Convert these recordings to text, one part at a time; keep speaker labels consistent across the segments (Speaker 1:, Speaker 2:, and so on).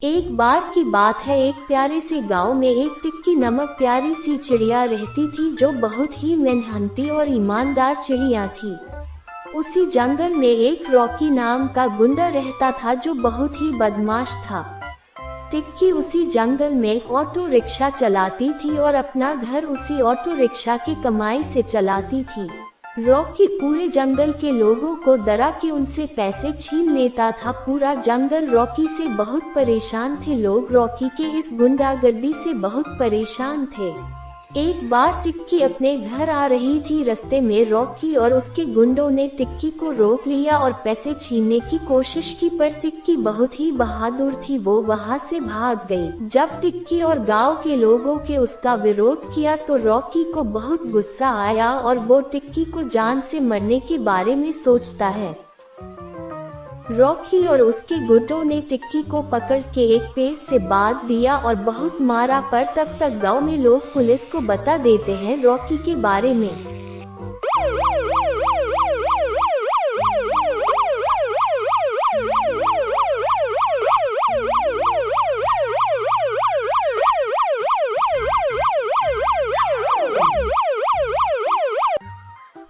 Speaker 1: एक बार की बात है, एक प्यारे से गांव में एक टिक्की नामक प्यारी सी चिड़िया रहती थी जो बहुत ही मेहनती और ईमानदार चिड़िया थी। उसी जंगल में एक रॉकी नाम का गुंडा रहता था जो बहुत ही बदमाश था। टिक्की उसी जंगल में ऑटो रिक्शा चलाती थी और अपना घर उसी ऑटो रिक्शा की कमाई से चलाती थी। रॉकी पूरे जंगल के लोगों को डरा के उनसे पैसे छीन लेता था। पूरा जंगल रॉकी से बहुत परेशान थे। लोग रॉकी के इस गुंडागर्दी से बहुत परेशान थे। एक बार टिक्की अपने घर आ रही थी। रास्ते में रॉकी और उसके गुंडों ने टिक्की को रोक लिया और पैसे छीनने की कोशिश की, पर टिक्की बहुत ही बहादुर थी, वो वहां से भाग गई। जब टिक्की और गांव के लोगों के उसका विरोध किया तो रॉकी को बहुत गुस्सा आया और वो टिक्की को जान से मारने के बारे में सोचता है। रॉकी और उसके गुंडों ने टिक्की को पकड़ के एक पेड़ से बांध दिया और बहुत मारा, पर तब तक गांव में लोग पुलिस को बता देते हैं रॉकी के बारे में।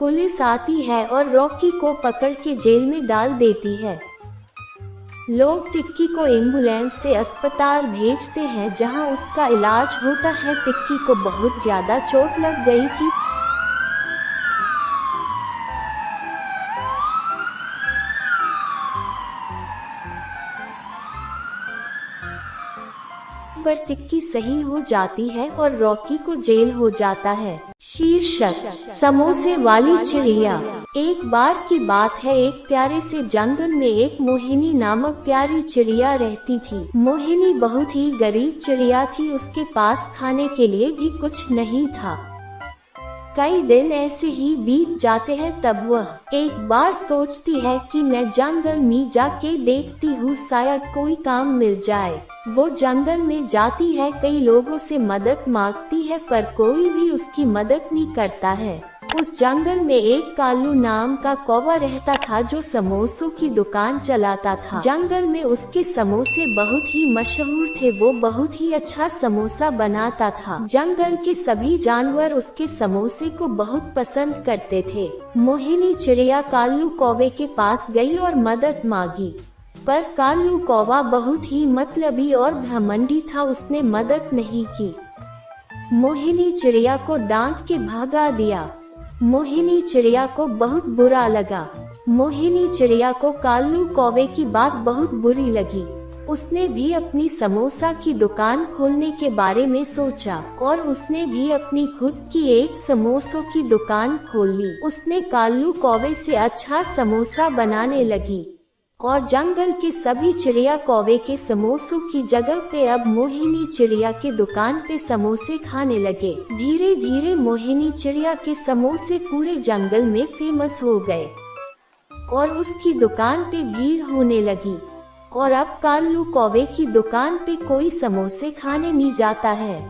Speaker 1: पुलिस आती है और रॉकी को पकड़ के जेल में डाल देती है। लोग टिक्की को एम्बुलेंस से अस्पताल भेजते हैं जहां उसका इलाज होता है। टिक्की को बहुत ज्यादा चोट लग गई थी। पर टिक्की सही हो जाती है और रॉकी को जेल हो जाता है। शीर्षक: समोसे वाली चिड़िया। एक बार की बात है, एक प्यारे से जंगल में एक मोहिनी नामक प्यारी चिड़िया रहती थी। मोहिनी बहुत ही गरीब चिड़िया थी, उसके पास खाने के लिए भी कुछ नहीं था। कई दिन ऐसे ही बीत जाते हैं, तब वह एक बार सोचती है कि मैं जंगल में जाके देखती हूँ, शायद कोई काम मिल जाए। वो जंगल में जाती है, कई लोगों से मदद मांगती है, पर कोई भी उसकी मदद नहीं करता है। उस जंगल में एक कालू नाम का कौवा रहता था जो समोसों की दुकान चलाता था। जंगल में उसके समोसे बहुत ही मशहूर थे, वो बहुत ही अच्छा समोसा बनाता था। जंगल के सभी जानवर उसके समोसे को बहुत पसंद करते थे। मोहिनी चिड़िया कालू कौवे के पास गई और मदद मांगी, पर कालू कौवा बहुत ही मतलबी और घमंडी था, उसने मदद नहीं की। मोहिनी चिड़िया को डांट के भगा दिया। मोहिनी चिड़िया को बहुत बुरा लगा। मोहिनी चिड़िया को कालू कौवे की बात बहुत बुरी लगी। उसने भी अपनी समोसा की दुकान खोलने के बारे में सोचा और उसने भी अपनी खुद की एक समोसों की दुकान खोल ली। उसने कालू कौवे से अच्छा समोसा बनाने लगी और जंगल के सभी चिड़िया कौवे के समोसों की जगह पे अब मोहिनी चिड़िया के दुकान पे समोसे खाने लगे। धीरे धीरे मोहिनी चिड़िया के समोसे पूरे जंगल में फेमस हो गए और उसकी दुकान पे भीड़ होने लगी और अब कालू कौवे की दुकान पे कोई समोसे खाने नहीं जाता है।